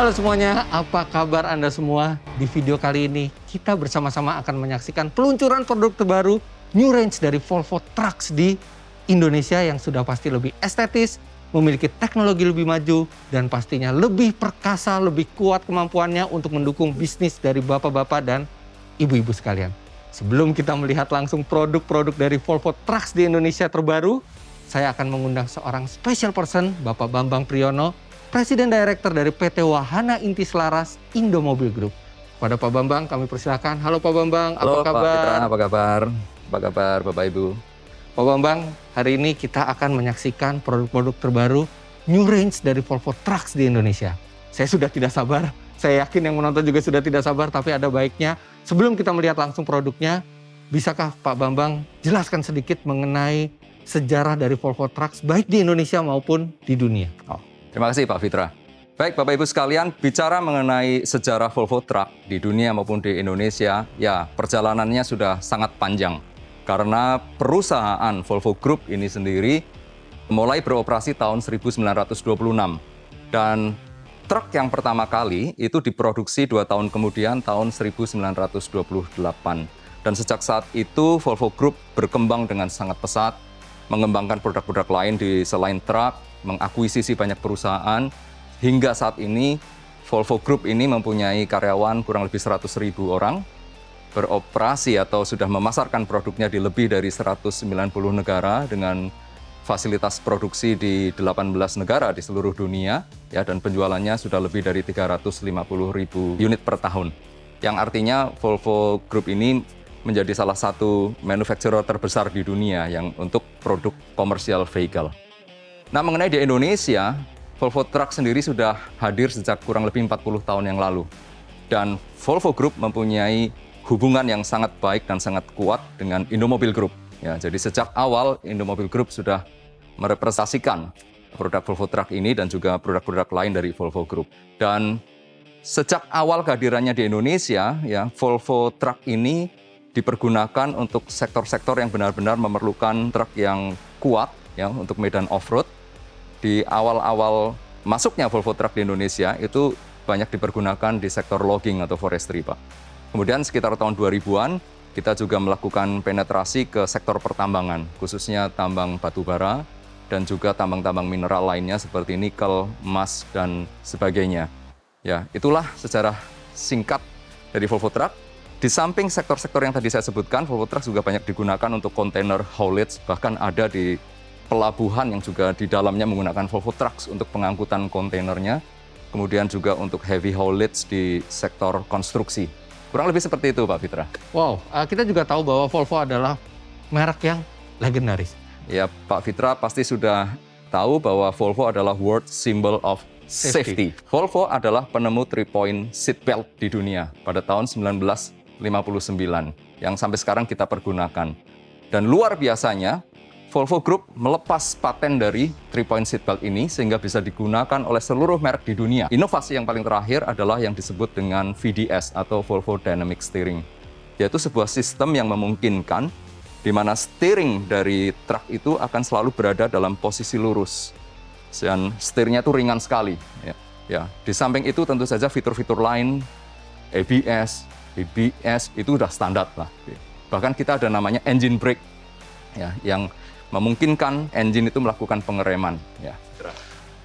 Halo semuanya, apa kabar Anda semua? Di video kali ini, kita bersama-sama akan menyaksikan peluncuran produk terbaru New Range dari Volvo Trucks di Indonesia yang sudah pasti lebih estetis, memiliki teknologi lebih maju, dan pastinya lebih perkasa, lebih kuat kemampuannya untuk mendukung bisnis dari bapak-bapak dan ibu-ibu sekalian. Sebelum kita melihat langsung produk-produk dari Volvo Trucks di Indonesia terbaru, saya akan mengundang seorang special person, Bapak Bambang Priyono, Presiden Director dari PT Wahana Inti Selaras Indomobil Group. Pada Pak Bambang, kami persilakan. Halo Pak Bambang, Halo, apa kabar? Pak Fitra, apa kabar? Apa kabar Bapak Ibu? Pak Bambang, hari ini kita akan menyaksikan produk-produk terbaru New Range dari Volvo Trucks di Indonesia. Saya sudah tidak sabar, saya yakin yang menonton juga sudah tidak sabar, tapi ada baiknya sebelum kita melihat langsung produknya, bisakah Pak Bambang jelaskan sedikit mengenai sejarah dari Volvo Trucks baik di Indonesia maupun di dunia? Terima kasih Pak Fitra. Baik Bapak Ibu sekalian, bicara mengenai sejarah Volvo Truck di dunia maupun di Indonesia, ya perjalanannya sudah sangat panjang. Karena perusahaan Volvo Group ini sendiri mulai beroperasi tahun 1926. Dan truk yang pertama kali itu diproduksi 2 tahun kemudian tahun 1928. Dan sejak saat itu Volvo Group berkembang dengan sangat pesat, mengembangkan produk-produk lain di selain truk, mengakuisisi banyak perusahaan. Hingga saat ini, Volvo Group ini mempunyai karyawan kurang lebih 100.000 orang, beroperasi atau sudah memasarkan produknya di lebih dari 190 negara dengan fasilitas produksi di 18 negara di seluruh dunia, ya, dan penjualannya sudah lebih dari 350.000 unit per tahun. Yang artinya Volvo Group ini menjadi salah satu manufacturer terbesar di dunia yang untuk produk commercial vehicle. Nah, mengenai di Indonesia, Volvo Trucks sendiri sudah hadir sejak kurang lebih 40 tahun yang lalu. Dan Volvo Group mempunyai hubungan yang sangat baik dan sangat kuat dengan Indomobil Group. Ya, jadi sejak awal Indomobil Group sudah merepresentasikan produk Volvo Truck ini dan juga produk-produk lain dari Volvo Group. Dan sejak awal kehadirannya di Indonesia, ya, Volvo Truck ini dipergunakan untuk sektor-sektor yang benar-benar memerlukan truk yang kuat, ya, untuk medan off-road. Di awal-awal masuknya Volvo Truck di Indonesia itu banyak dipergunakan di sektor logging atau forestry, Pak. Kemudian sekitar tahun 2000-an kita juga melakukan penetrasi ke sektor pertambangan, khususnya tambang batu bara dan juga tambang-tambang mineral lainnya seperti nikel, emas, dan sebagainya. Ya, itulah sejarah singkat dari Volvo Truck. Di samping sektor-sektor yang tadi saya sebutkan, Volvo Truck juga banyak digunakan untuk container haulage, bahkan ada di pelabuhan yang juga di dalamnya menggunakan Volvo Trucks untuk pengangkutan kontainernya, kemudian juga untuk heavy haulage di sektor konstruksi. Kurang lebih seperti itu, Pak Fitra. Wow, kita juga tahu bahwa Volvo adalah merek yang legendaris. Ya, Pak Fitra pasti sudah tahu bahwa Volvo adalah world symbol of safety. Volvo adalah penemu 3-point seatbelt di dunia pada tahun 1959 yang sampai sekarang kita pergunakan. Dan luar biasanya, Volvo Group melepas paten dari 3-point seatbelt ini sehingga bisa digunakan oleh seluruh merek di dunia. Inovasi yang paling terakhir adalah yang disebut dengan VDS atau Volvo Dynamic Steering, yaitu sebuah sistem yang memungkinkan di mana steering dari truk itu akan selalu berada dalam posisi lurus dan setirnya itu ringan sekali. Ya. Di samping itu tentu saja fitur-fitur lain, ABS, BBS itu udah standar lah. Bahkan kita ada namanya engine brake, ya, yang memungkinkan engine itu melakukan pengereman. Ya.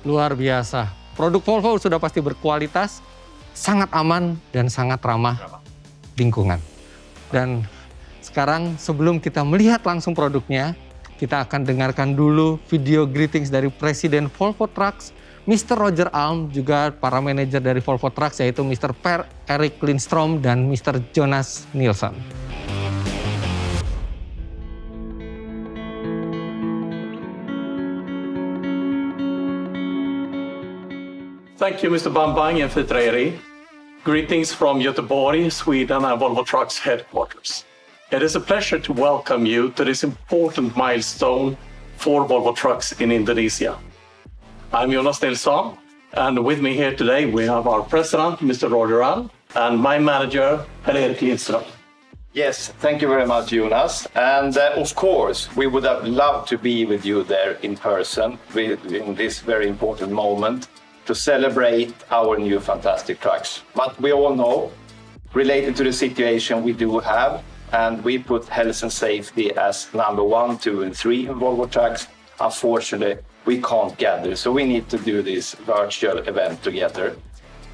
Luar biasa. Produk Volvo sudah pasti berkualitas, sangat aman, dan sangat ramah lingkungan. Dan sekarang sebelum kita melihat langsung produknya, kita akan dengarkan dulu video greetings dari Presiden Volvo Trucks, Mr. Roger Alm, juga para manajer dari Volvo Trucks, yaitu Mr. Per-Erik Lindstrom dan Mr. Jonas Nilsson. Thank you, Mr. Bambang and Fitra. Greetings from Göteborg, Sweden, and Volvo Trucks headquarters. It is a pleasure to welcome you to this important milestone for Volvo Trucks in Indonesia. I'm Jonas Nilsson, and with me here today we have our president, Mr. Roger Alm, and my manager, Per-Erik Lindström. Yes, thank you very much, Jonas. And of course, we would have loved to be with you there in person in this very important moment. to celebrate our new fantastic trucks. But we all know, related to the situation we do have, and we put health and safety as number 1, 2, and 3 in Volvo Trucks. Unfortunately, we can't gather, so we need to do this virtual event together.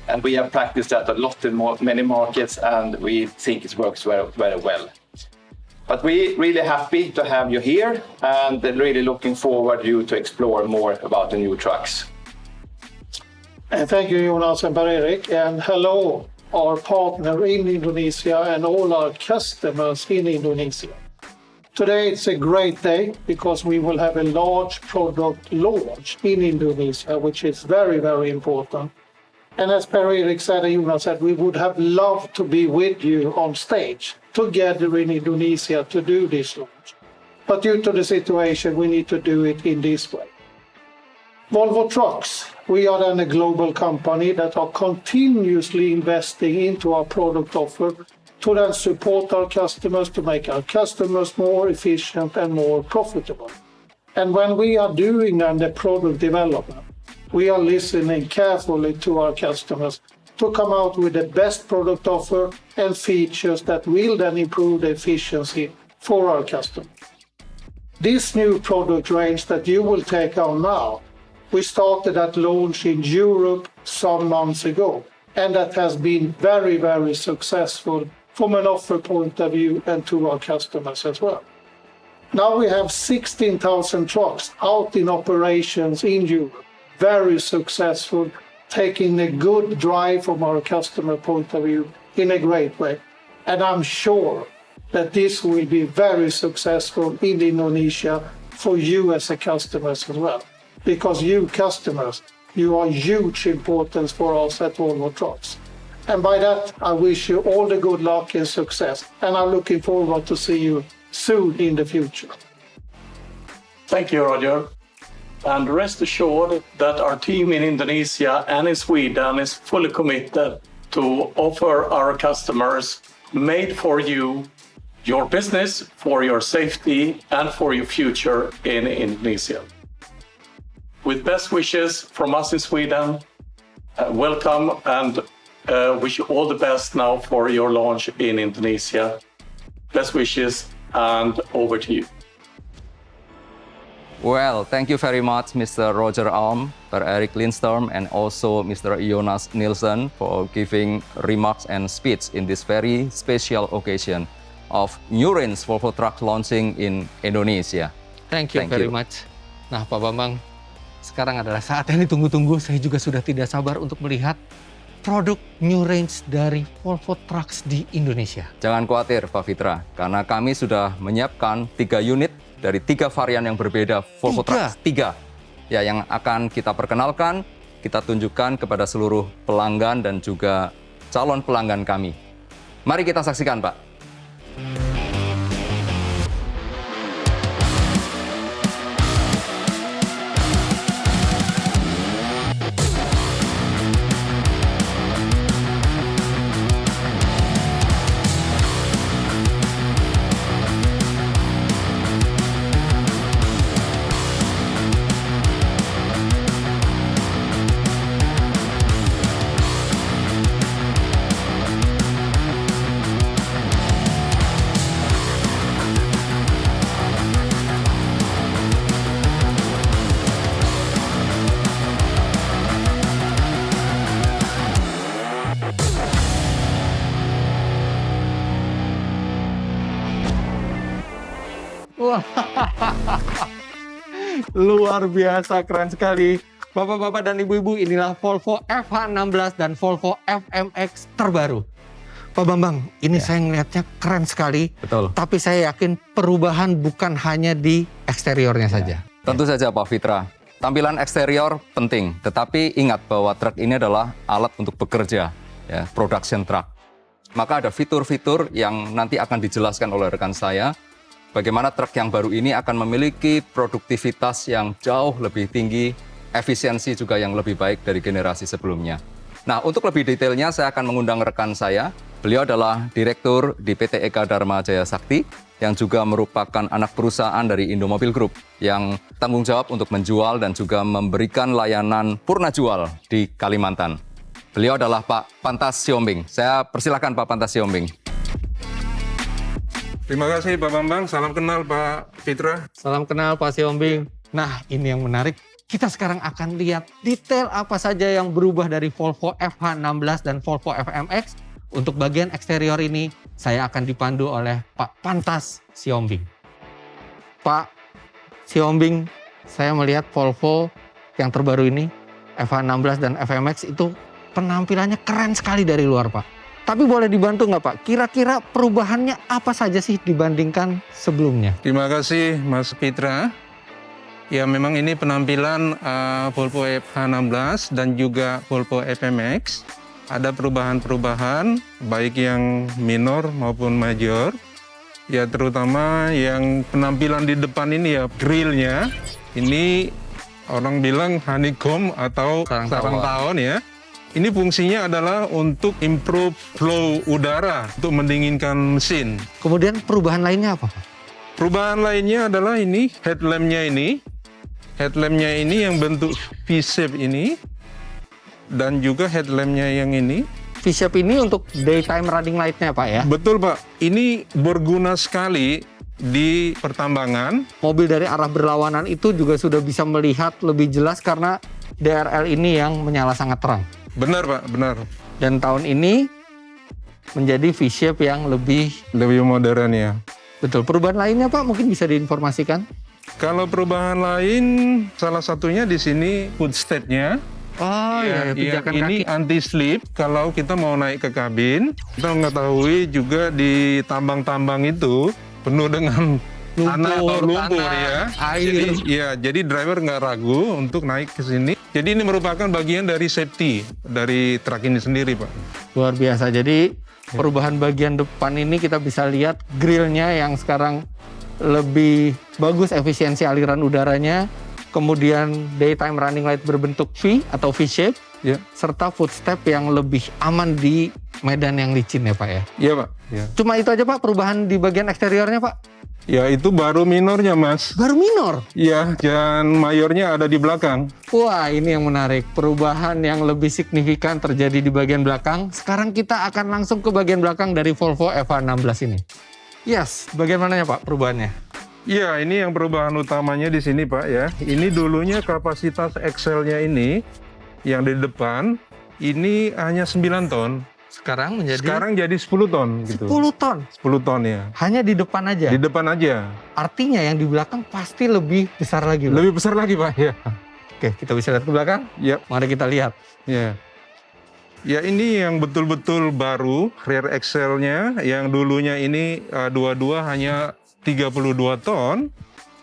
And we have practiced that a lot in many markets, and we think it works very, very well. But we're really happy to have you here, and really looking forward you to explore more about the new trucks. And thank you, Jonas and Per-Erik, and hello, our partner in Indonesia and all our customers in Indonesia. Today it's a great day because we will have a large product launch in Indonesia, which is very, very important. And as Per-Erik said and Jonas said, we would have loved to be with you on stage together in Indonesia to do this launch. But due to the situation, we need to do it in this way. Volvo Trucks, we are then a global company that are continuously investing into our product offer to then support our customers, to make our customers more efficient and more profitable. And when we are doing then the product development, we are listening carefully to our customers to come out with the best product offer and features that will then improve the efficiency for our customers. This new product range that you will take on now, we started that launch in Europe some months ago, and that has been very, very successful from an offer point of view and to our customers as well. Now we have 16,000 trucks out in operations in Europe, very successful, taking a good drive from our customer point of view in a great way. And I'm sure that this will be very successful in Indonesia for you as a customers as well. Because you customers, you are huge importance for us at Volvo Trucks. And by that, I wish you all the good luck and success. And I'm looking forward to see you soon in the future. Thank you, Roger. And rest assured that our team in Indonesia and in Sweden is fully committed to offer our customers made for you, your business, for your safety, and for your future in Indonesia. With best wishes from us in Sweden, welcome and wish you all the best now for your launch in Indonesia. Best wishes, and over to you. Well, thank you very much, Mr. Roger Alm, Per-Erik Lindström, and also Mr. Jonas Nilsson for giving remarks and speech in this very special occasion of new range Volvo Truck launching in Indonesia. Thank you very much. Nah, Pak Bambang, sekarang adalah saat yang ditunggu-tunggu. Saya juga sudah tidak sabar untuk melihat produk new range dari Volvo Trucks di Indonesia. Jangan khawatir, Pak Fitra, karena kami sudah menyiapkan 3 unit dari 3 varian yang berbeda Volvo Trucks. 3 ya, yang akan kita perkenalkan, kita tunjukkan kepada seluruh pelanggan dan juga calon pelanggan kami. Mari kita saksikan, Pak. Luar biasa, keren sekali. Bapak-bapak dan ibu-ibu, inilah Volvo FH16 dan Volvo FMX terbaru. Pak Bambang, ini saya ngelihatnya keren sekali. Betul. Tapi saya yakin perubahan bukan hanya di eksteriornya saja. Tentu saja, Pak Fitra. Tampilan eksterior penting, tetapi ingat bahwa truk ini adalah alat untuk bekerja, ya, production truck. Maka ada fitur-fitur yang nanti akan dijelaskan oleh rekan saya. Bagaimana truk yang baru ini akan memiliki produktivitas yang jauh lebih tinggi, efisiensi juga yang lebih baik dari generasi sebelumnya. Nah, untuk lebih detailnya saya akan mengundang rekan saya, Beliau adalah Direktur di PT Eka Dharma Jaya Sakti, yang juga merupakan anak perusahaan dari Indomobil Group, yang tanggung jawab untuk menjual dan juga memberikan layanan purna jual di Kalimantan. Beliau adalah Pak Pantas Siombing. Saya persilakan Pak Pantas Siombing. Terima kasih Pak Bambang, salam kenal Pak Fitra. Salam kenal Pak Siombing. Nah, ini yang menarik. Kita sekarang akan lihat detail apa saja yang berubah dari Volvo FH16 dan Volvo FMX. Untuk bagian eksterior ini, saya akan dipandu oleh Pak Pantas Siombing. Pak Siombing, saya melihat Volvo yang terbaru ini, FH16 dan FMX itu penampilannya keren sekali dari luar, Pak. Tapi boleh dibantu nggak, Pak? Kira-kira perubahannya apa saja sih dibandingkan sebelumnya? Terima kasih Mas Fitra. Ya memang ini penampilan Volvo FH16 dan juga Volvo FMX. Ada perubahan-perubahan baik yang minor maupun major. Ya terutama yang penampilan di depan ini ya, grillnya ini orang bilang honeycomb atau sarang tawon ya. Ini fungsinya adalah untuk improve flow udara, untuk mendinginkan mesin. Kemudian perubahan lainnya apa, Pak? Perubahan lainnya adalah ini headlampnya ini. Headlampnya ini yang bentuk V-shape ini. Dan juga headlampnya yang ini. V-shape ini untuk daytime running light-nya, Pak ya? Betul Pak, ini berguna sekali di pertambangan. Mobil dari arah berlawanan itu juga sudah bisa melihat lebih jelas karena DRL ini yang menyala sangat terang. Benar Pak, benar. Dan tahun ini menjadi V-shape yang lebih modern ya. betul. Perubahan lainnya Pak mungkin bisa diinformasikan? Kalau perubahan lain, salah satunya di sini footstep-nya. Oh Ya, iya, pijakan yang ini kaki. anti-slip. Kalau kita mau naik ke kabin, kita mengetahui juga di tambang-tambang itu penuh dengan tanah atau lumpur ya. air. Jadi driver nggak ragu untuk naik ke sini. Jadi ini merupakan bagian dari safety dari truk ini sendiri, Pak. Luar biasa. Jadi perubahan bagian depan ini kita bisa lihat grillnya yang sekarang lebih bagus efisiensi aliran udaranya. Kemudian daytime running light berbentuk V atau V-shape. Ya. Serta footstep yang lebih aman di medan yang licin ya Pak ya. Iya, Pak. Ya. Cuma itu aja Pak perubahan di bagian eksteriornya Pak? Ya, itu baru minornya, Mas. Baru minor? Ya, dan mayornya ada di belakang. Wah, ini yang menarik. Perubahan yang lebih signifikan terjadi di bagian belakang. Sekarang kita akan langsung ke bagian belakang dari Volvo FH16 ini. Yes, bagian mananya Pak perubahannya? Iya, ini yang perubahan utamanya di sini, Pak ya. Ini dulunya kapasitas Excel-nya ini yang di depan ini hanya 9 ton. Sekarang menjadi Sekarang jadi 10 ton gitu. 10 ton. 10 ton ya. Hanya di depan aja. Di depan aja. Artinya yang di belakang pasti lebih besar lagi, Pak. Lebih besar lagi, Pak ya. Oke, kita bisa lihat ke belakang. Ya, Mari kita lihat. ya. Ya, ini yang betul-betul baru rear axle-nya yang dulunya ini dua-dua hanya 32 ton.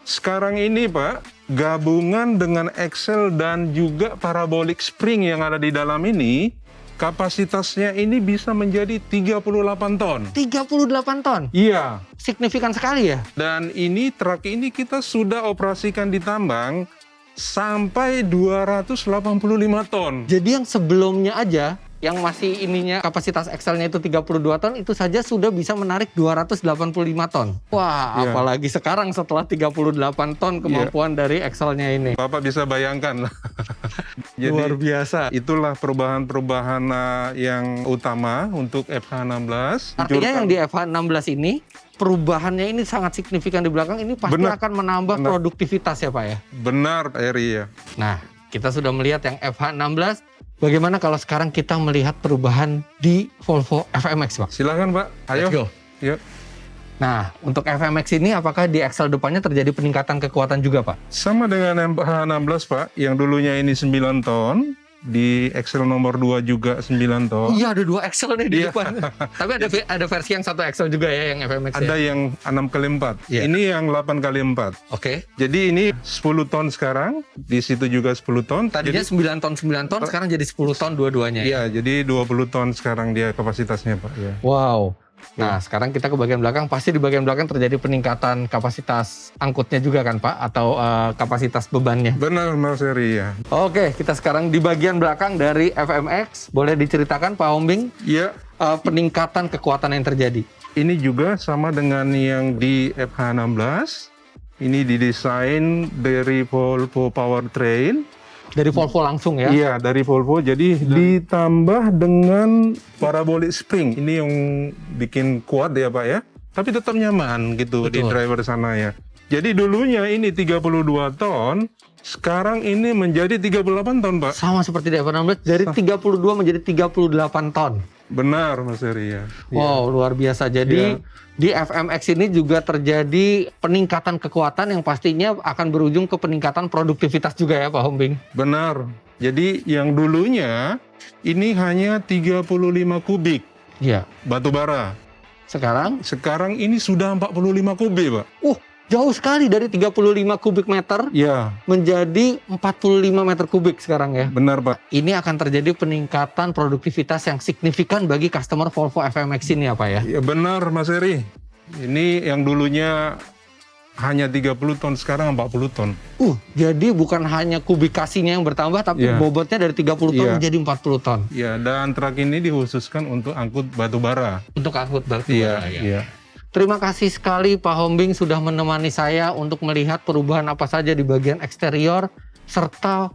Sekarang ini, Pak, gabungan dengan axle dan juga parabolic spring yang ada di dalam ini, kapasitasnya ini bisa menjadi 38 ton. 38 ton. Iya. Signifikan sekali ya. Dan ini truk ini kita sudah operasikan di tambang sampai 285 ton. Jadi yang sebelumnya aja yang masih ininya kapasitas Excel-nya itu 32 ton itu saja sudah bisa menarik 285 ton. Wah, Iya. apalagi sekarang setelah 38 ton kemampuan dari Excel-nya ini. Bapak bisa bayangkan. Jadi Luar biasa. itulah perubahan-perubahan yang utama untuk FH16. Artinya yang di FH16 ini perubahannya ini sangat signifikan di belakang ini pasti Benar. akan menambah Benar. produktivitas ya Pak ya. Benar, Eri ya. Nah, kita sudah melihat yang FH16. Bagaimana kalau sekarang kita melihat perubahan di Volvo FMX, Pak? Silakan, Pak. Ayo. Let's go. Yuk. Nah, untuk FMX ini apakah di Excel depannya terjadi peningkatan kekuatan juga, Pak? Sama dengan FH16, Pak. Yang dulunya ini 9 ton. Di Excel nomor 2 juga 9 ton. Iya, ada 2 Excel nih di Iya. depan. Tapi ada versi yang 1 Excel juga ya, yang FMX Ada ya? yang 6x4. Iya. Ini yang 8x4. Oke. Jadi ini 10 ton sekarang. Di situ juga 10 ton. Tadinya 9 ton, sekarang jadi 10 ton dua-duanya ya? Iya, jadi 20 ton sekarang dia kapasitasnya, Pak. Ya. Wow. Nah, sekarang kita ke bagian belakang. Pasti di bagian belakang terjadi peningkatan kapasitas angkutnya juga kan, Pak? Atau kapasitas bebannya? Benar, Mas Heri ya. Oke, kita sekarang di bagian belakang dari FMX. Boleh diceritakan, Pak Hombing, Ya, peningkatan kekuatan yang terjadi? ini juga sama dengan yang di FH16. Ini didesain dari Volvo Powertrain. Dari Volvo langsung ya? Iya, dari Volvo. Jadi ditambah dengan parabolic spring. Ini yang bikin kuat ya, Pak ya. Tapi tetap nyaman gitu di Betul. driver sana ya. Jadi dulunya ini 32 ton, sekarang ini menjadi 38 ton, Pak. Sama seperti di F16, dari 32 menjadi 38 ton. Benar, Mas Heri ya. Wow, luar biasa. Jadi di FMX ini juga terjadi peningkatan kekuatan yang pastinya akan berujung ke peningkatan produktivitas juga ya Pak Hombing? Benar. Jadi yang dulunya ini hanya 35 kubik Iya. batu bara. Sekarang? Sekarang ini sudah 45 kubik, Pak. Jauh sekali dari 35 kubik meter Ya, menjadi 45 meter kubik sekarang ya. benar, Pak. Ini akan terjadi peningkatan produktivitas yang signifikan bagi customer Volvo FMX ini ya Pak ya? Ya benar, Mas Heri. Ini yang dulunya hanya 30 ton, sekarang 40 ton. Jadi bukan hanya kubikasinya yang bertambah, tapi Iya. bobotnya dari 30 ton Iya. menjadi 40 ton. Ya, dan truk ini dikhususkan untuk angkut batu bara. Untuk angkut batu Iya, bara, ya. iya. Terima kasih sekali Pak Hombing sudah menemani saya untuk melihat perubahan apa saja di bagian eksterior serta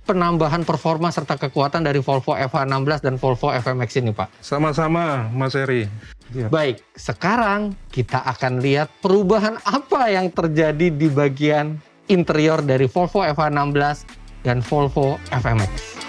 penambahan performa serta kekuatan dari Volvo FH16 dan Volvo FMX ini Pak. Sama-sama, Mas Heri. Ya. Baik, sekarang kita akan lihat perubahan apa yang terjadi di bagian interior dari Volvo FH16 dan Volvo FMX.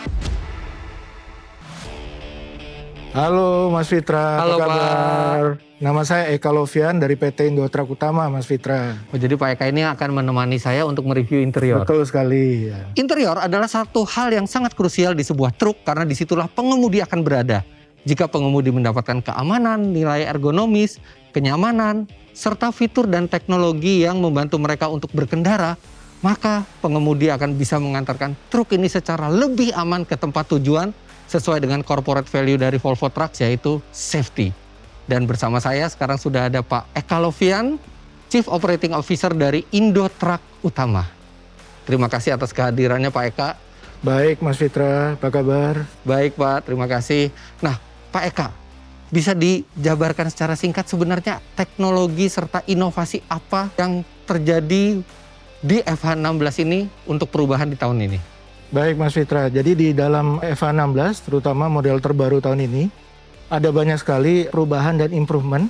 Halo Mas Fitra, Halo, apa kabar? Nama saya Eka Lovian dari PT Indotrak Utama, Mas Fitra. Jadi Pak Eka ini akan menemani saya untuk mereview interior. Betul sekali. Ya. Interior adalah satu hal yang sangat krusial di sebuah truk karena disitulah pengemudi akan berada. Jika pengemudi mendapatkan keamanan, nilai ergonomis, kenyamanan, serta fitur dan teknologi yang membantu mereka untuk berkendara, maka pengemudi akan bisa mengantarkan truk ini secara lebih aman ke tempat tujuan sesuai dengan corporate value dari Volvo Trucks yaitu safety. Dan bersama saya sekarang sudah ada Pak Eka Lovian, Chief Operating Officer dari Indotrak Utama. Terima kasih atas kehadirannya Pak Eka. Baik Mas Fitra, apa kabar? Baik Pak, terima kasih. Nah Pak Eka, bisa dijabarkan secara singkat sebenarnya teknologi serta inovasi apa yang terjadi di FH16 ini untuk perubahan di tahun ini? Baik Mas Fitra, jadi di dalam FH16, terutama model terbaru tahun ini, ada banyak sekali perubahan dan improvement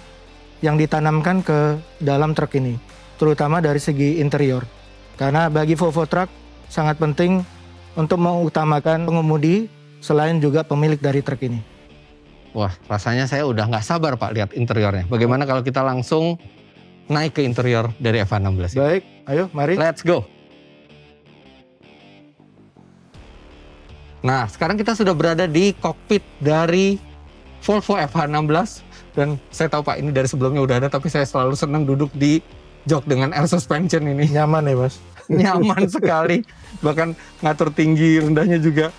yang ditanamkan ke dalam truk ini, terutama dari segi interior. Karena bagi Volvo Truck sangat penting untuk mengutamakan pengemudi selain juga pemilik dari truk ini. Wah, rasanya saya udah nggak sabar Pak lihat interiornya. Bagaimana kalau kita langsung naik ke interior dari FH16 ini? Baik, ayo mari. Let's go! Nah, sekarang kita sudah berada di kokpit dari Volvo FH16. Dan saya tahu Pak, ini dari sebelumnya udah ada, tapi saya selalu senang duduk di jok dengan air suspension ini. Nyaman ya Mas? Nyaman sekali. Bahkan ngatur tinggi, rendahnya juga.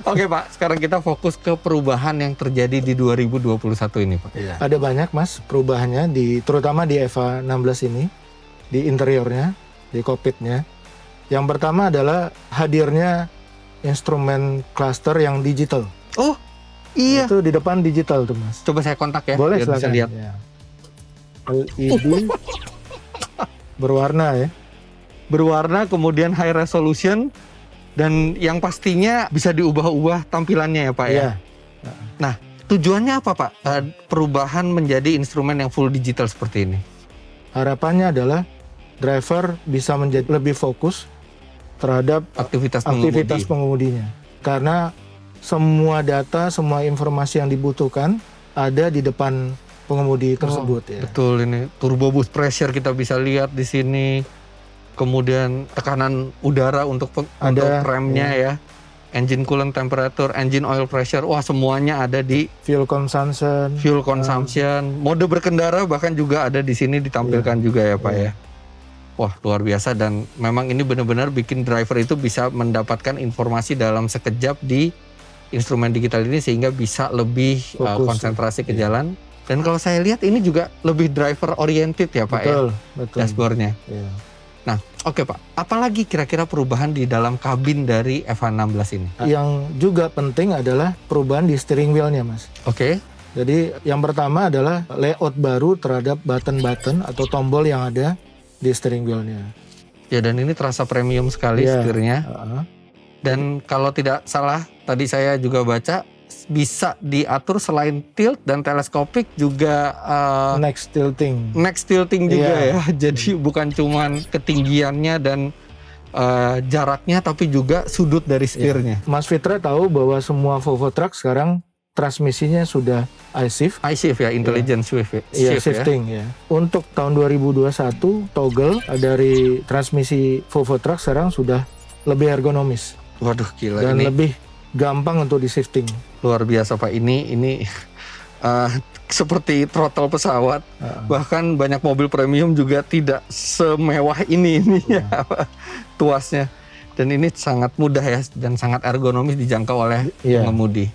Oke Pak, sekarang kita fokus ke perubahan yang terjadi di 2021 ini Pak. Iya. Ada banyak Mas perubahannya, terutama di FH16 ini, di interiornya, di kokpitnya. Yang pertama adalah hadirnya instrumen cluster yang digital. Oh, iya. Itu di depan digital tuh Mas. Coba saya kontak ya, Boleh biar bisa silakan. lihat. Ya. LED berwarna ya. Berwarna, kemudian high resolution, dan yang pastinya bisa diubah-ubah tampilannya ya Pak ya. Iya. Nah, tujuannya apa Pak? Perubahan menjadi instrumen yang full digital seperti ini. Harapannya adalah driver bisa menjadi lebih fokus terhadap Aktivitas pengemudinya. Karena semua data, semua informasi yang dibutuhkan ada di depan pengemudi tersebut ya. Betul, ini turbo boost pressure kita bisa lihat di sini. Kemudian tekanan udara untuk remnya ya. Engine coolant temperature, engine oil pressure. Wah, semuanya ada di Fuel consumption. fuel consumption. Mode berkendara bahkan juga ada di sini ditampilkan juga ya Pak ya. Wah, luar biasa, dan memang ini benar-benar bikin driver itu bisa mendapatkan informasi dalam sekejap di instrumen digital ini sehingga bisa lebih Fokus. konsentrasi ke jalan. Dan kalau saya lihat ini juga lebih driver oriented ya Pak Betul, ya, betul. dashboardnya. Iya. Nah, oke Pak, apalagi kira-kira perubahan di dalam kabin dari F16 ini? Yang juga penting adalah perubahan di steering wheel-nya, Mas. Oke, Jadi yang pertama adalah layout baru terhadap button-button atau tombol yang ada di steering wheel-nya. ya dan ini terasa premium sekali Iya. setirnya. Heeh. Dan kalau tidak salah, tadi saya juga baca bisa diatur selain tilt dan teleskopik juga Next tilting. next tilting juga Iya. ya. Jadi bukan cuman ketinggiannya dan jaraknya, tapi juga sudut dari setirnya. Mas Fitra tahu bahwa semua Volvo Truck sekarang transmisinya sudah iShift. iShift ya, intelligent shift, Iya, shift ya. shifting ya. Untuk tahun 2021 toggle dari transmisi Volvo Truck sekarang sudah lebih ergonomis Waduh gila, dan ini lebih gampang untuk di shifting. luar biasa Pak. Ini seperti throttle pesawat. Bahkan banyak mobil premium juga tidak semewah ini ya tuasnya. Dan ini sangat mudah ya dan sangat ergonomis dijangkau oleh Iya. pengemudi.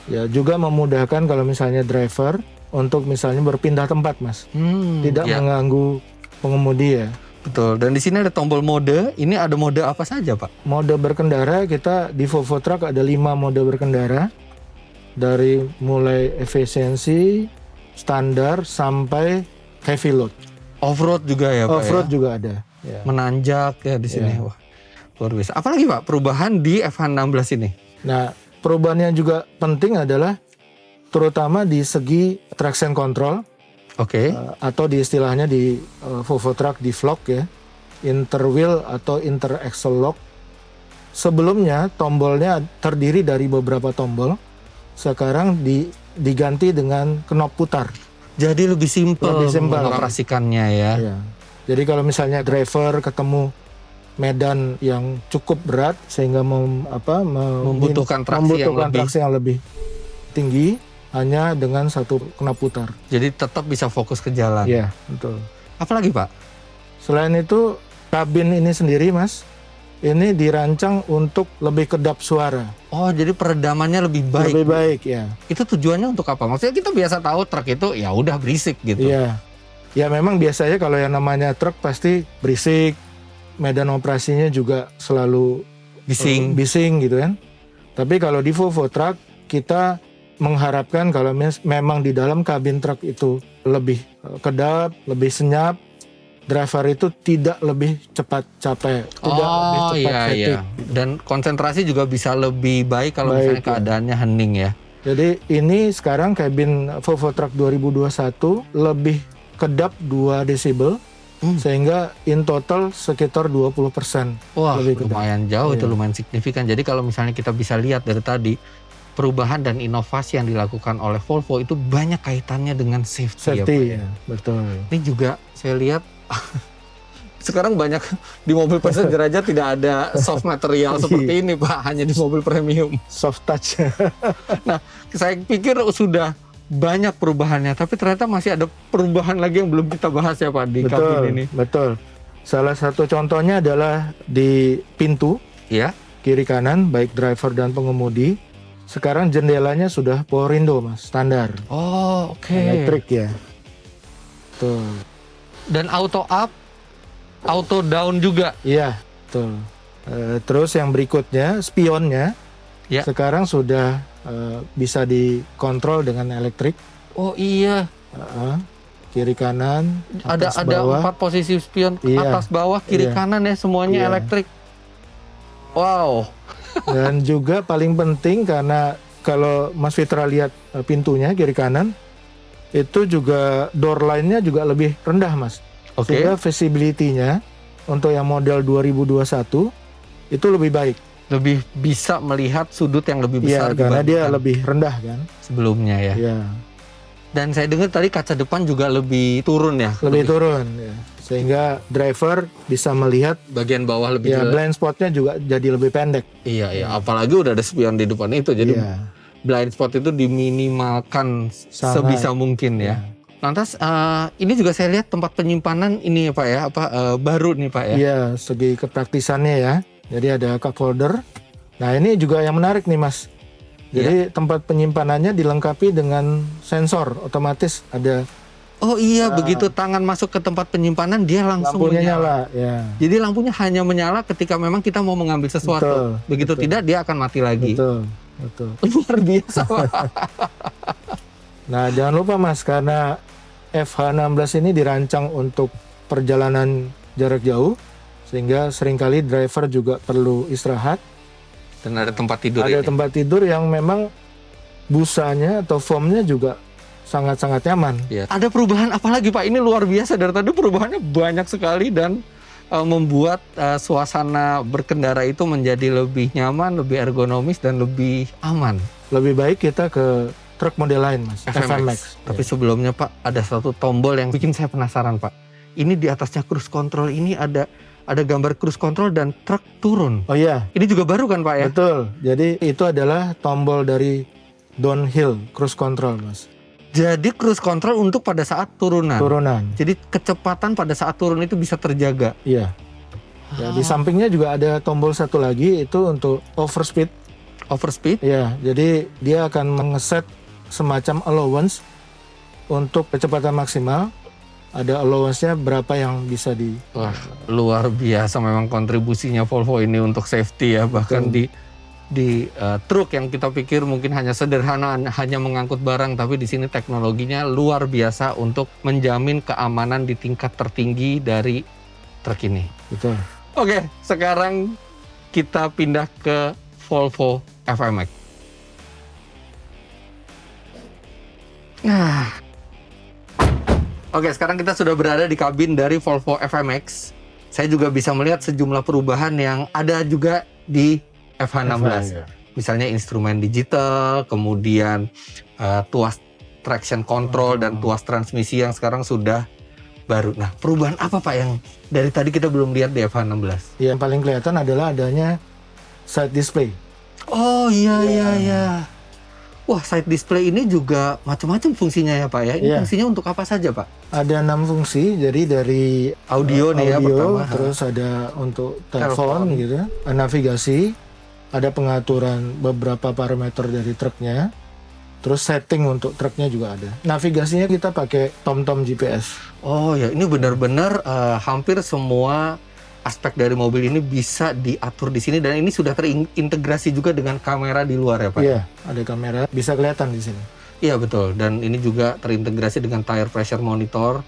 Ya, juga memudahkan kalau misalnya driver untuk misalnya berpindah tempat, Mas. Tidak ya, mengganggu pengemudi ya. betul. Dan di sini ada tombol mode. Ini ada mode apa saja Pak? Mode berkendara kita di Volvo Truck ada 5 mode berkendara. Dari mulai efisiensi, standar sampai heavy load. Off-road juga ya Pak Off-road ya? juga ada. Ya. Menanjak ya di sini. Iya. Wah, luar biasa. Apalagi Pak perubahan di F16 ini? Nah, perubahan yang juga penting adalah terutama di segi traction control Oke. atau di istilahnya di Volvo Truck di vlog ya, interwheel atau inter axle lock. Sebelumnya tombolnya terdiri dari beberapa tombol, sekarang diganti dengan knop putar. Jadi lebih simpel Lebih simpel. mengoperasikannya ya. Ya. Jadi kalau misalnya driver ketemu medan yang cukup berat sehingga Membutuhkan traksi yang lebih. tinggi, hanya dengan satu knop putar. Jadi tetap bisa fokus ke jalan. Iya, betul. Apalagi Pak? Selain itu, kabin ini sendiri, Mas, ini dirancang untuk lebih kedap suara. Oh, jadi peredamannya lebih baik. Lebih baik, ya. Itu tujuannya untuk apa? Maksudnya kita biasa tahu truk itu ya udah berisik gitu. Iya. Ya memang biasanya kalau yang namanya truk pasti berisik, medan operasinya juga selalu bising gitu kan. Tapi kalau di Volvo Truck kita mengharapkan kalau memang di dalam kabin truk itu lebih kedap, lebih senyap, driver itu tidak lebih cepat capek, tidak lebih Oh cepat iya fatigue. iya. Dan konsentrasi juga bisa lebih baik kalau Baik, misalnya keadaannya hening ya. Jadi ini sekarang kabin Volvo Truck 2021 lebih kedap 2 desibel sehingga in total sekitar 20%. Wah, lebih kedap. lumayan jauh itu, Iya. lumayan signifikan. Jadi kalau misalnya kita bisa lihat dari tadi, perubahan dan inovasi yang dilakukan oleh Volvo itu banyak kaitannya dengan safety, ya, Pak, Safety ya. ya, betul. Ini juga saya lihat sekarang banyak di mobil passenger aja tidak ada soft material seperti ini Pak, hanya di mobil premium. Soft touch. Nah, saya pikir sudah banyak perubahannya, tapi ternyata masih ada perubahan lagi yang belum kita bahas ya Pak di kabin ini. Betul. Salah satu contohnya adalah di pintu Ya, kiri kanan baik driver dan pengemudi. Sekarang jendelanya sudah power window, Mas, standar. oh oke. Elektrik ya. Tuh. Dan auto up, auto down juga. Iya, betul. Terus yang berikutnya spionnya Ya. sekarang sudah bisa dikontrol dengan elektrik. Oh iya, Kiri kanan, ada atas bawah. 4 posisi spion, Iya. atas bawah, kiri Iya. kanan ya, semuanya Iya. elektrik. Wow. Dan juga paling penting karena kalau Mas Fitra lihat pintunya kiri kanan, itu juga door line-nya juga lebih rendah, Mas. Oke. Sehingga visibility-nya untuk yang model 2021 itu lebih baik. Lebih bisa melihat sudut yang lebih besar Iya, karena dia dibandingkan lebih rendah kan. sebelumnya ya. Iya, Dan saya dengar tadi kaca depan juga lebih turun ya. lebih turun ya. Sehingga driver bisa melihat Bagian bawah lebih ya jelas. blind spot-nya juga jadi lebih pendek. Iya, iya. Apalagi udah ada spion di depan itu. Jadi Iya. blind spot itu diminimalkan Sangat. sebisa mungkin ya. Lantas ini juga saya lihat tempat penyimpanan ini ya Pak ya, baru nih Pak ya. Iya, segi kepraktisannya ya. Jadi ada cup holder. Nah, ini juga yang menarik nih, Mas. Jadi tempat penyimpanannya dilengkapi dengan sensor otomatis, ada Oh iya, begitu tangan masuk ke tempat penyimpanan dia langsung lampunya menyala. nyala. Ya. Jadi lampunya hanya menyala ketika memang kita mau mengambil sesuatu. Betul, Begitu betul. tidak dia akan mati lagi. Betul, betul. Luar biasa, Pak. Nah, jangan lupa Mas, karena FH16 ini dirancang untuk perjalanan jarak jauh, sehingga seringkali driver juga perlu istirahat. Dan ada tempat tidur Ada ini. tempat tidur yang memang busanya atau foamnya juga sangat-sangat nyaman. Ya. Ada perubahan apa lagi Pak? Ini luar biasa, dari tadi perubahannya banyak sekali dan membuat suasana berkendara itu menjadi lebih nyaman, lebih ergonomis dan lebih aman. Lebih baik kita ke truk model lain Mas, FMX. Tapi sebelumnya Pak, ada satu tombol yang bikin saya penasaran Pak. Ini di atasnya cruise control ini ada gambar cruise control dan truk turun. Oh iya, Ini juga baru kan Pak ya? betul. Jadi itu adalah tombol dari downhill cruise control Mas. Jadi cruise control untuk pada saat turunan. Turunan. Jadi kecepatan pada saat turun itu bisa terjaga. Iya. Ya, di sampingnya juga ada tombol satu lagi, itu untuk overspeed. Overspeed. Ya, jadi dia akan mengeset semacam allowance untuk kecepatan maksimal. Ada allowance-nya berapa yang bisa di... Wah, luar biasa memang kontribusinya Volvo ini untuk safety ya. Bahkan di truk yang kita pikir mungkin hanya sederhana, hanya mengangkut barang, tapi di sini teknologinya luar biasa untuk menjamin keamanan di tingkat tertinggi dari truk ini. Betul. Oke, sekarang kita pindah ke Volvo FMX. Nah, oke, sekarang kita sudah berada di kabin dari Volvo FMX. Saya juga bisa melihat sejumlah perubahan yang ada juga di FH16. Misalnya instrumen digital, kemudian tuas traction control dan tuas transmisi yang sekarang sudah baru. Nah, perubahan apa Pak yang dari tadi kita belum lihat di FH16? Yang paling kelihatan adalah adanya side display. Oh iya. Wah, side display ini juga macam-macam fungsinya ya Pak ya. Ini Iya. fungsinya untuk apa saja Pak? Ada 6 fungsi, jadi dari Audio nih ya pertama. terus ada untuk telepon gitu, navigasi, ada pengaturan beberapa parameter dari truknya, terus setting untuk truknya juga ada. Navigasinya kita pakai TomTom GPS. Oh ya, ini benar-benar hampir semua aspek dari mobil ini bisa diatur di sini dan ini sudah terintegrasi juga dengan kamera di luar ya Pak? Iya, ada kamera, bisa kelihatan di sini. Iya betul, dan ini juga terintegrasi dengan tire pressure monitor,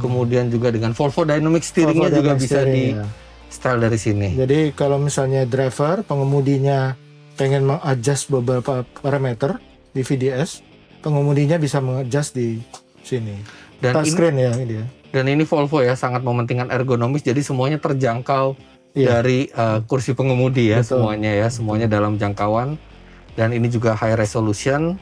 kemudian juga dengan Volvo Dynamic Steering-nya Volvo juga Dynamic bisa Steering, di ya. style dari sini. Jadi kalau misalnya driver, pengemudinya pengen mengadjust beberapa parameter di VDS, pengemudinya bisa mengadjust di sini. Dan Touchscreen ya ini ya. Dan ini Volvo ya sangat mementingkan ergonomis, jadi semuanya terjangkau Iya. dari kursi pengemudi ya. Betul. Semuanya dalam jangkauan. Dan ini juga high resolution.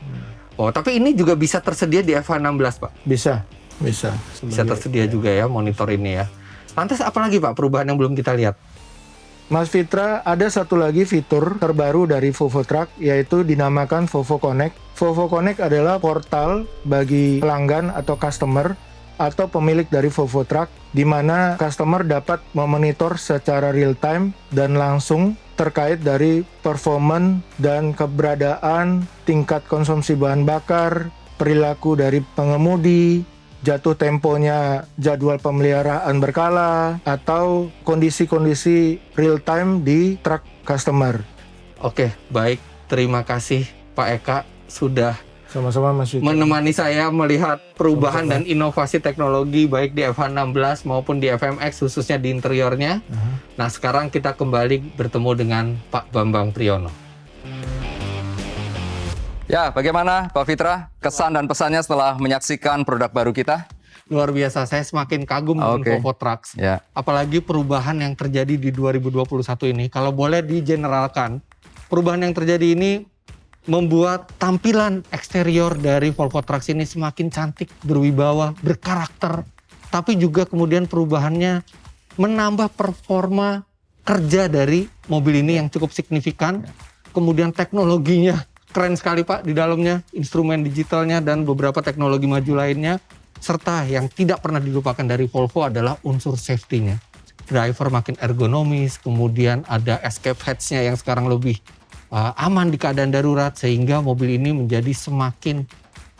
Oh, tapi ini juga bisa tersedia di FH16 Pak. Bisa. Bisa tersedia juga ya monitor ini ya. Lantas apa lagi Pak perubahan yang belum kita lihat? Mas Fitra, ada satu lagi fitur terbaru dari Volvo Truck, yaitu dinamakan Volvo Connect. Volvo Connect adalah portal bagi pelanggan atau customer atau pemilik dari Volvo Truck, di mana customer dapat memonitor secara real time dan langsung terkait dari performan dan keberadaan, tingkat konsumsi bahan bakar, perilaku dari pengemudi, jatuh temponya, jadwal pemeliharaan berkala, atau kondisi-kondisi real time di truk customer. Oke, baik. Terima kasih Pak Eka sudah Sama-sama Mas Yuta. menemani saya melihat perubahan dan inovasi teknologi baik di FH16 maupun di FMX khususnya di interiornya. Nah, sekarang kita kembali bertemu dengan Pak Bambang Priyono. Ya, bagaimana Pak Fitra? Kesan dan pesannya setelah menyaksikan produk baru kita? Luar biasa, saya semakin kagum dengan Oke. Volvo Trucks. Ya. Apalagi perubahan yang terjadi di 2021 ini. Kalau boleh digeneralkan, perubahan yang terjadi ini membuat tampilan eksterior dari Volvo Trucks ini semakin cantik, berwibawa, berkarakter. Tapi juga kemudian perubahannya menambah performa kerja dari mobil ini yang cukup signifikan. Kemudian teknologinya keren sekali Pak di dalamnya, instrumen digitalnya dan beberapa teknologi maju lainnya. Serta yang tidak pernah dilupakan dari Volvo adalah unsur safety-nya. Driver makin ergonomis, kemudian ada escape hatch-nya yang sekarang lebih aman di keadaan darurat sehingga mobil ini menjadi semakin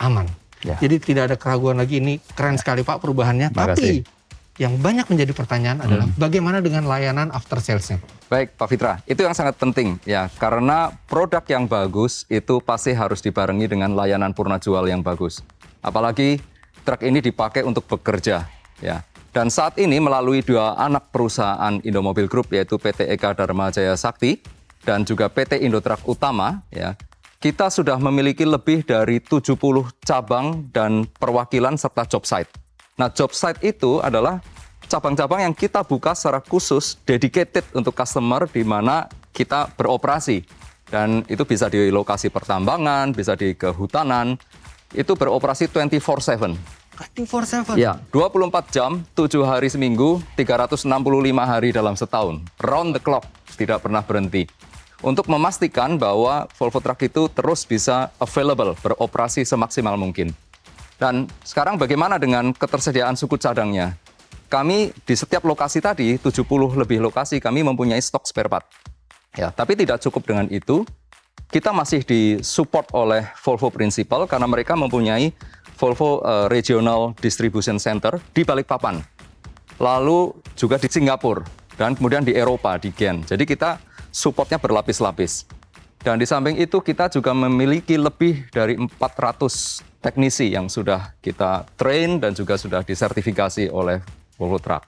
aman. Ya. Jadi tidak ada keraguan lagi, ini keren sekali Pak perubahannya. Makasih. Tapi yang banyak menjadi pertanyaan adalah bagaimana dengan layanan after sales-nya? Baik, Pak Fitra, itu yang sangat penting ya, karena produk yang bagus itu pasti harus dibarengi dengan layanan purna jual yang bagus. Apalagi truk ini dipakai untuk bekerja ya. Dan saat ini melalui 2 anak perusahaan Indomobil Group yaitu PT Eka Dharma Jaya Sakti dan juga PT Indotruck Utama ya. Kita sudah memiliki lebih dari 70 cabang dan perwakilan serta job site. Nah, job site itu adalah cabang-cabang yang kita buka secara khusus, dedicated untuk customer di mana kita beroperasi. Dan itu bisa di lokasi pertambangan, bisa di kehutanan, itu beroperasi 24/7. 24/7? Ya, 24 jam, 7 hari seminggu, 365 hari dalam setahun. Round the clock, tidak pernah berhenti. Untuk memastikan bahwa Volvo Truck itu terus bisa available, beroperasi semaksimal mungkin. Dan sekarang bagaimana dengan ketersediaan suku cadangnya? Kami di setiap lokasi tadi, 70 lebih lokasi, kami mempunyai stok spare part. Ya, tapi tidak cukup dengan itu. Kita masih disupport oleh Volvo Principal karena mereka mempunyai Volvo Regional Distribution Center di Balikpapan. Lalu juga di Singapura dan kemudian di Eropa, di Gent. Jadi kita supportnya berlapis-lapis. Dan di samping itu kita juga memiliki lebih dari 400 teknisi yang sudah kita train dan juga sudah disertifikasi oleh Volvo Truck.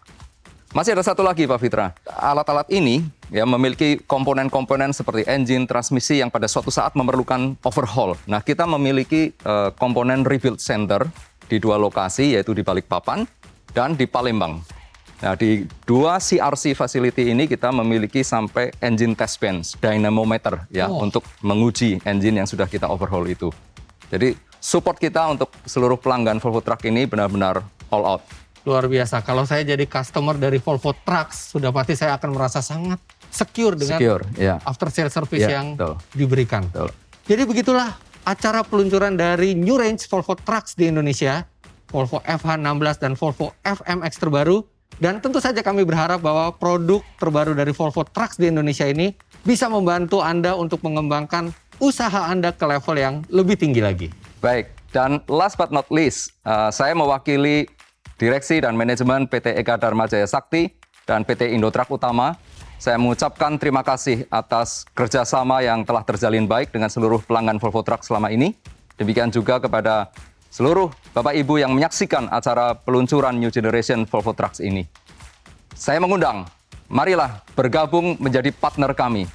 Masih ada satu lagi Pak Fitra, alat-alat ini ya memiliki komponen-komponen seperti engine, transmisi yang pada suatu saat memerlukan overhaul. Nah, kita memiliki komponen rebuild center di 2 lokasi yaitu di Balikpapan dan di Palembang. Nah, di 2 CRC facility ini kita memiliki sampai engine test bench, dynamometer ya untuk menguji engine yang sudah kita overhaul itu. Jadi support kita untuk seluruh pelanggan Volvo Truck ini benar-benar all out. Luar biasa. Kalau saya jadi customer dari Volvo Trucks, sudah pasti saya akan merasa sangat secure dengan after sales service yang diberikan. Betul. Jadi begitulah acara peluncuran dari New Range Volvo Trucks di Indonesia, Volvo FH16 dan Volvo FMX terbaru. Dan tentu saja kami berharap bahwa produk terbaru dari Volvo Trucks di Indonesia ini bisa membantu Anda untuk mengembangkan usaha Anda ke level yang lebih tinggi lagi. Baik, dan last but not least, saya mewakili Direksi dan Manajemen PT Eka Dharma Jaya Sakti dan PT Indotruck Utama. Saya mengucapkan terima kasih atas kerjasama yang telah terjalin baik dengan seluruh pelanggan Volvo Truck selama ini. Demikian juga kepada seluruh Bapak Ibu yang menyaksikan acara peluncuran New Generation Volvo Trucks ini. Saya mengundang, marilah bergabung menjadi partner kami.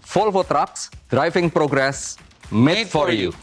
Volvo Trucks, Driving Progress, Made for You.